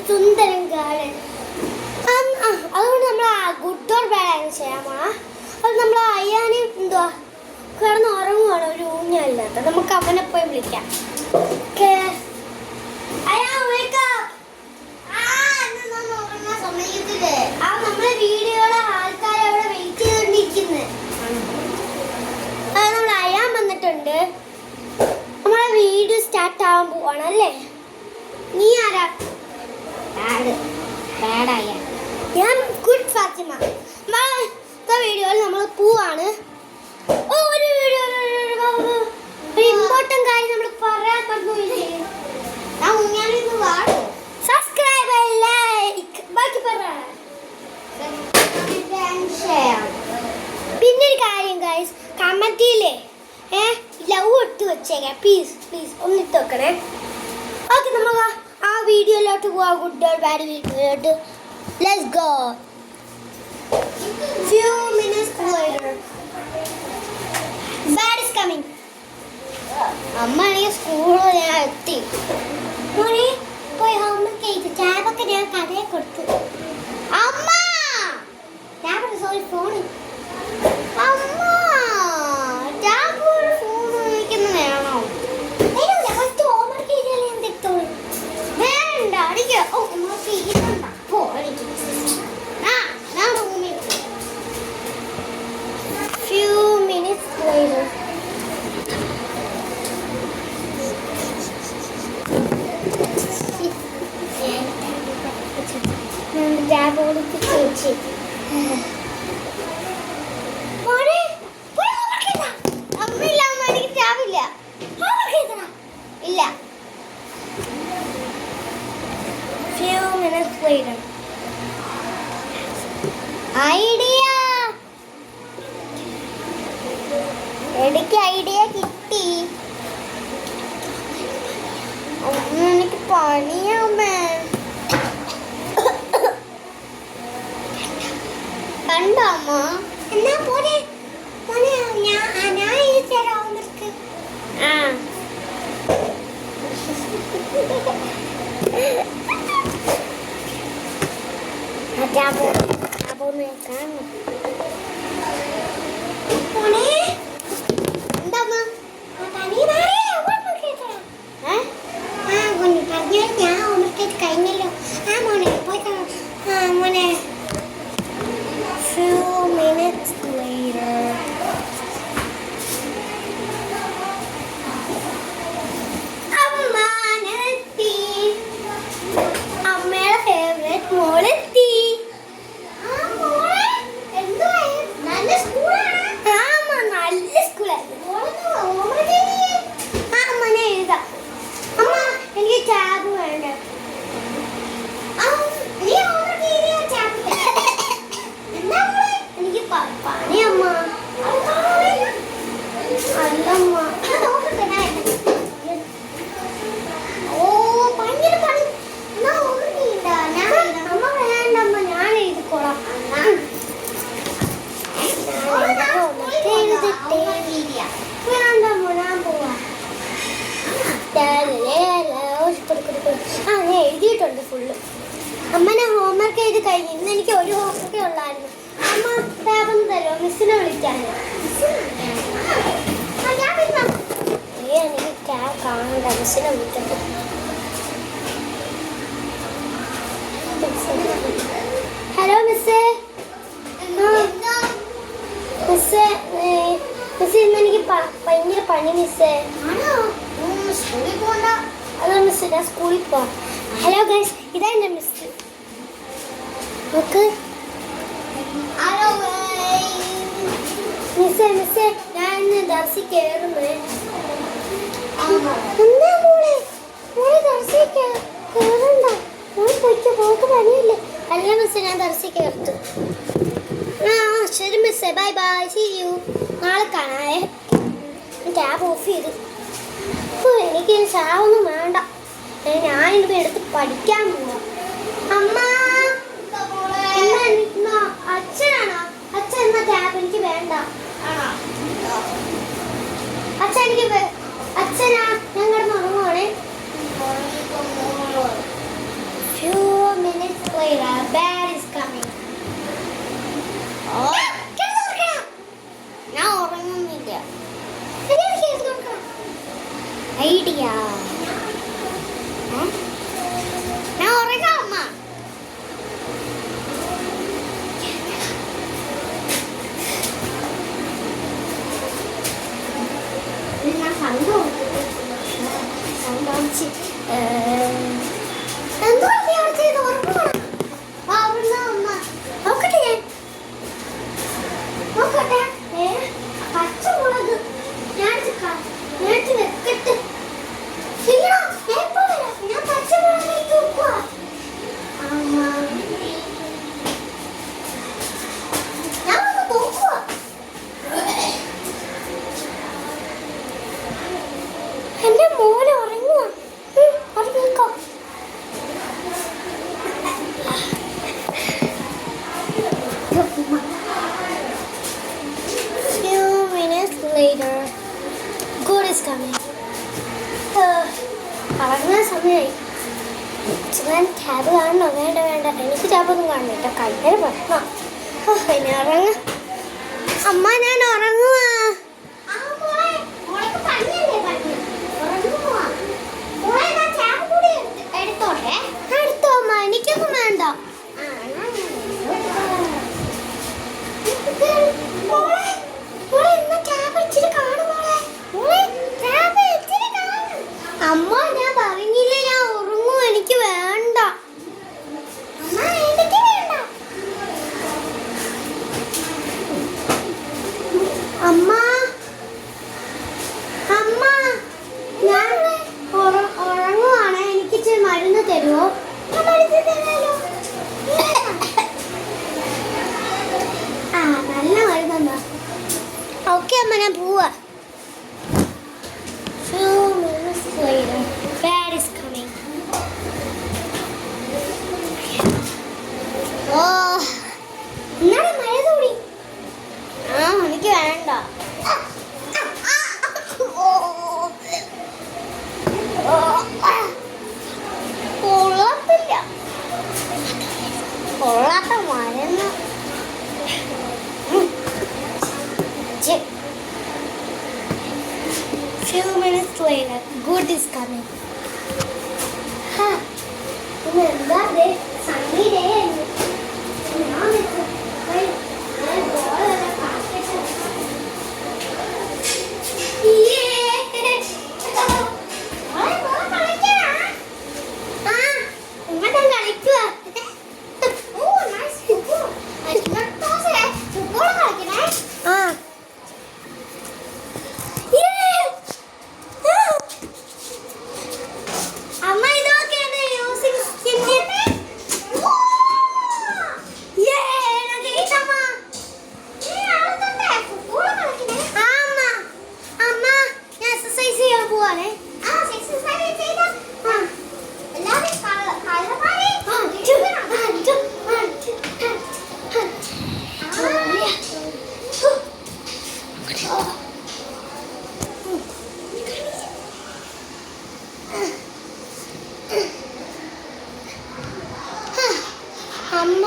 സുന്ദരൻ garden. അതുകൊണ്ട് നമ്മൾ good or bad ആണ് ചെയ്യാൻ പോണ. അത് നമ്മൾ അയ്യാനും എന്തുവാ കിടന്ന് ഉറങ്ങുവാണ്, ഒരു ഊഞ്ഞല്ലാത്ത. നമുക്ക് അവനെ പോയി വിളിക്കാം. നമ്മളെ വീഡിയോയുടെ ആൾക്കാർ അവിടെ വെയിറ്റ് ചെയ്തോണ്ടിരിക്കുന്നത്. നമ്മൾ അയ്യാൻ വന്നിട്ടുണ്ട്. നമ്മളെ വീഡിയോ സ്റ്റാർട്ട് ആവാൻ പോവാണ് അല്ലേ? നീ ആരാ? ഞാൻ ഗുഡ് ഫാത്തിമ. വീഡിയോയിൽ നമ്മൾ പോവാണ്. ഒരു ഇമ്പോർട്ടന്റ് കാര്യം നമ്മൾ പറയാൻ മറന്നുപോയില്ലേ? സബ്സ്ക്രൈബ്, ലൈക്ക്, ബാക്കി പറയാം. പിന്നെ ഒരു കാര്യം ഗൈസ്, കമന്റിയില്ലേ ലവ് ഇട്ട് വെച്ചേക്കാം. പ്ലീസ് പ്ലീസ് ഒന്നിട്ട് വെക്കണേ. ഓക്കെ, നമ്മൾ ആ വീഡിയോയിലോട്ട് പോവാം. ഗുഡ് ഓർ ബാഡ് വീഡിയോയിലോട്ട്. Let's go. Few minutes later, bad is coming. അമ്മ സ്കൂളിൽ ഞാൻ എത്തി. മോനെ പോയി ഹോംവർക്ക് ചെയ്ത് ടാബൊക്കെ ഞാൻ കടയിൽ കൊടുത്തു. അമ്മ ടാബ് സോറി ഫോൺ. അമ്മ ടാബ് ഫോൺ ഉപയോഗിക്കുന്നത് വേണോ? ഫസ്റ്റ് ഹോംവർക്ക് ചെയ്താലേ ഞാൻ തെത്തോളൂ. വേണ്ട അടിക്കോ. ഓ ഹോംവർക്ക് ചെയ്യുന്നുണ്ടോ? പോ അടിക്കും. Few minutes later. Few minutes later. Idea. എനിക്ക് ഐഡിയ കിട്ടി. എനിക്ക് പണിയാമേ. കണ്ടോ അമ്മ? എന്നാ പോലെ ഞാൻ തരാം. കഴിഞ്ഞല്ലോ. മോനെ few minutes later. അമ്മനെത്തി. അമ്മയുടെ ഫേവറേറ്റ് മോളെത്തി. നല്ല സ്കൂളായിരുന്നു. അമ്മനെ എഴുതാം. അമ്മ എനിക്ക് ടാബ് വേണ്ട. എനിക്ക് പണിയമ്മ. അല്ലമ്മ. ഓ ഭയങ്കര പണി. അമ്മ വേണ്ടമ്മ, ഞാൻ എഴുതിക്കോളാം. വേണ്ടമ്മ, ഞാൻ പോവാ. ഞാൻ എഴുതിയിട്ടുണ്ട് ഫുള്ള്. അമ്മനെ ഹോംവർക്ക് ചെയ്ത് കഴിഞ്ഞു. ഇന്ന് എനിക്ക് ഒരു ഹോംവർക്കേ ഉള്ളായിരുന്നു. അമ്മ ടാബൊന്നും തരുമോ? മിസ്സിനെ വിളിക്കാനോ? എനിക്ക് ടാബ് കാണണ്ട. മിസ്സിനെ വിളിക്കട്ടെ. ഹലോ മിസ്സേ. മിസ്സേ മിസ്സേ ഇന്ന് എനിക്ക് ഭയങ്കര പണി മിസ്സേ. അതാ മിസ്സേ, ഞാൻ സ്കൂളിൽ പോവാം. ഹലോ ഗൈസ്, ഇതാ എൻ്റെ മിസ്. നോക്ക്. മിസ്സേ ഞാൻ ഇന്ന് ദർശി കയറുന്നേ. എന്താ മോളെ ദർശി കയറണ്ട. മോളെ പൊയ്ക്കോ, പോക്ക് പണിയില്ലേ? അല്ല മിസ്സേ, ഞാൻ ദർശി കയർത്തു. ശരി മിസ്സേ, ബൈ ബൈ, സീ യു. നാളെ കാണാവേ. ടാബ് ഓഫ് ചെയ്തു. എനിക്ക് ചാവൊന്നും വേണ്ട. ഞാനിവിടെ എടുത്ത് പഠിക്കാൻ പോവാ. അമ്മ അച്ഛനാണോ? അച്ഛൻ എന്ന ടാബ് എനിക്ക് വേണ്ട. അച്ഛൻ എനിക്ക് അച്ഛനാ. ഞാൻ കിടന്ന് ഉറങ്ങുവാണേ. Few പേടിയാ. ഞാൻ ഉറങ്ങാം അമ്മ. ഞാൻ സന്തോഷിച്ച് എന്തോ ചെയ്ത് ഉറങ്ങണം. അമ്മ നോക്കട്ടെ, ഞാൻ നോക്കട്ടെ. പച്ചമുളക് ഞാൻ വെക്കട്ടെ. ഞാൻ പച്ചമുളക് നോക്കുക. ഞാൻ നോക്കുക. എന്റെ മോനെ ഉറങ്ങുക. ഉറങ്ങിക്കോ. Few minutes later, good is coming. ഉറങ്ങാൻ സമയമായി. ഞാൻ ടാബ് കാണണോ? വേണ്ട വേണ്ട, എനിക്ക് ടാബൊന്നും കാണണ്ട. കൈകാര്യം പ്രശ്നം. ഇനി ഉറങ്ങ. അമ്മ ഞാൻ ഉറങ്ങുവാ. എടുത്തോ അമ്മ, എനിക്കൊന്നും വേണ്ട. അമ്മ ഞാൻ പറഞ്ഞില്ലേ ഞാൻ ഉറങ്ങും, എനിക്ക് വേണ്ട. അമ്മ അമ്മ ഞാൻ ഉറങ്ങുവാണ്, എനിക്ക് ഇച്ചിരി മരുന്ന് തരുമോ? ആ നല്ല മരുന്നെന്താ? ഓക്കെ അമ്മ, ഞാൻ പോവാ. Later, bad is coming. Oh, എന്നാണ് മഴ തൂടി. എനിക്ക് വേണ്ട. കൊള്ളത്തില്ല, കൊള്ളാത്ത മരുന്ന്. Few minutes later, good is coming. Remember this sunny day. Now it's a ball and a competition. Yeah. What ball കളിക്കാ? ഇങ്ങോട്ട് കളിക്കുക. Oh, nice football. Football കളിക്കണേ. അമ്മ ഇതൊക്കെയാണ് യൂസിങ് അമ്മ ഞാൻ എക്സസൈസ് ചെയ്യാൻ പോവാണേ. അമ്മ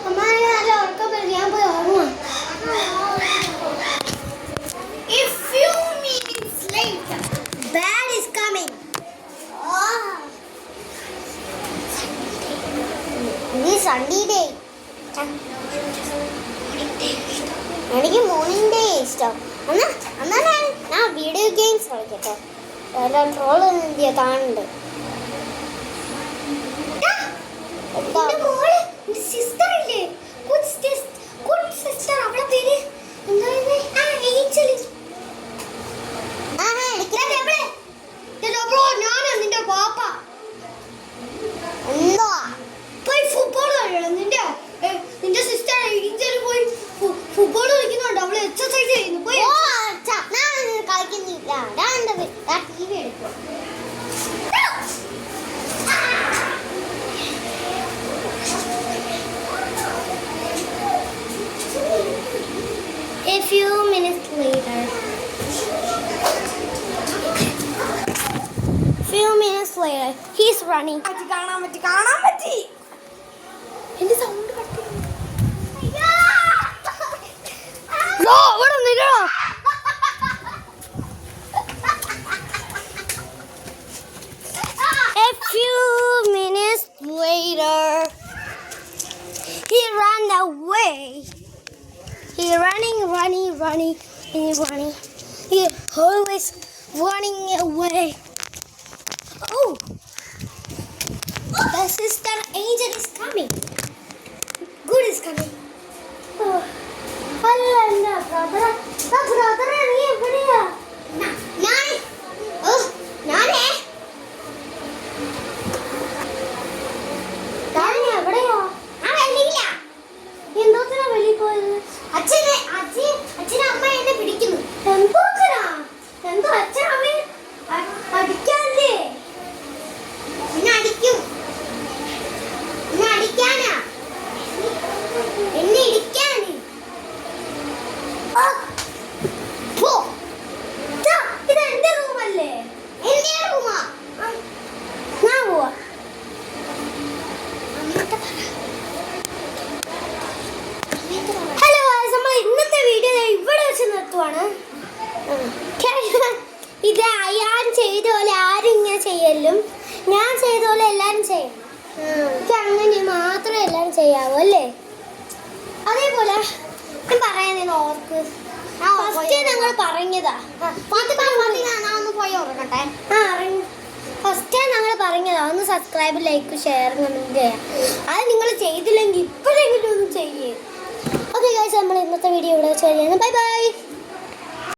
അമ്മ നല്ല ഉറക്കം വരും, ഞാൻ പോയി ഉറങ്ങുവാ. A few minutes later, bad is coming. This Sunday day. എനിക്ക് മോർണിംഗ് ഡേ ഇഷ്ടം. എന്നാ ഞാൻ വീഡിയോ ഗെയിംസ് കളിക്കട്ടെ. ട്രോള് ഇന്ത്യ കാണുന്നുണ്ട്. സിസ്റ്റർ ഇല്ലേ, ഗുഡ് സിസ്റ്റർ, അവളുടെ പേര് ഞാനാ നിന്റെ പാപ്പ. എന്തോ പോയി ഫുട്ബോൾ കളിക്കണം. നിന്റെ സിസ്റ്റർ ഏഞ്ചൽ പോയി ഫുട്ബോൾ കളിക്കുന്നുണ്ട്. അവള് എക്സസൈസ് ചെയ്യുന്നു. പോയി ഞാൻ കളിക്കുന്നില്ല. ഞാൻ ടി വി എടുക്കും. A few minutes later. He's running. കാണാൻ പറ്റി. എന്റെ sound cut He always running away. Oh, the sister Angel is coming. Good is coming. Oh, Allah, brother. Brother, നീ എവിടെയാ? ഞാൻ ഞാനേ എവിടെയാ? എന്തോത്തിനാ വെളിയിൽ പോയത്? അച്ഛനെ അമ്മ എന്നെ പിടിക്കുന്നു. എന്തോ അച്ഛൻ അമ്മ അടിക്കാല്ലേ? എന്നെ അടിക്കും. എന്നെ അടിക്കാനാ, എന്നെ ഇടിക്കാന്. ഇത് എന്റെ റൂമല്ലേ? എന്റെ റൂമാ. ഞാൻ പോവാ. ഹലോ നമ്മൾ ഇന്നത്തെ വീഡിയോ ഇവിടെ വെച്ച് നിർത്തുവാണ്. ഇത് ഞാൻ ചെയ്ത പോലെ ആരും ഇങ്ങനെ ചെയ്യലും, ഞാൻ ചെയ്ത പോലെ എല്ലാവരും ചെയ്യും. എനിക്ക് അങ്ങനെ മാത്രമേ എല്ലാവരും ചെയ്യാവൂ അല്ലേ? അതേപോലെ ഞാൻ പറയുന്നത് ഓർക്ക് ഫസ്റ്റ് ഞങ്ങൾ പറഞ്ഞതാ. ഫസ്റ്റ് ഞങ്ങൾ പറഞ്ഞതാ ഒന്ന് സബ്സ്ക്രൈബ്, ലൈക്ക്, ഷെയർ, കമന്റ് ചെയ്യാം. അത് നിങ്ങൾ ചെയ്തില്ലെങ്കിൽ ഇപ്പോഴെങ്കിലും ഒന്ന് ചെയ്യേ. ഓക്കെ ഗൈസ്, നമ്മൾ ഇന്നത്തെ വീഡിയോ ഇവിടെ വെച്ച് കഴിയുന്നു. Bye bye.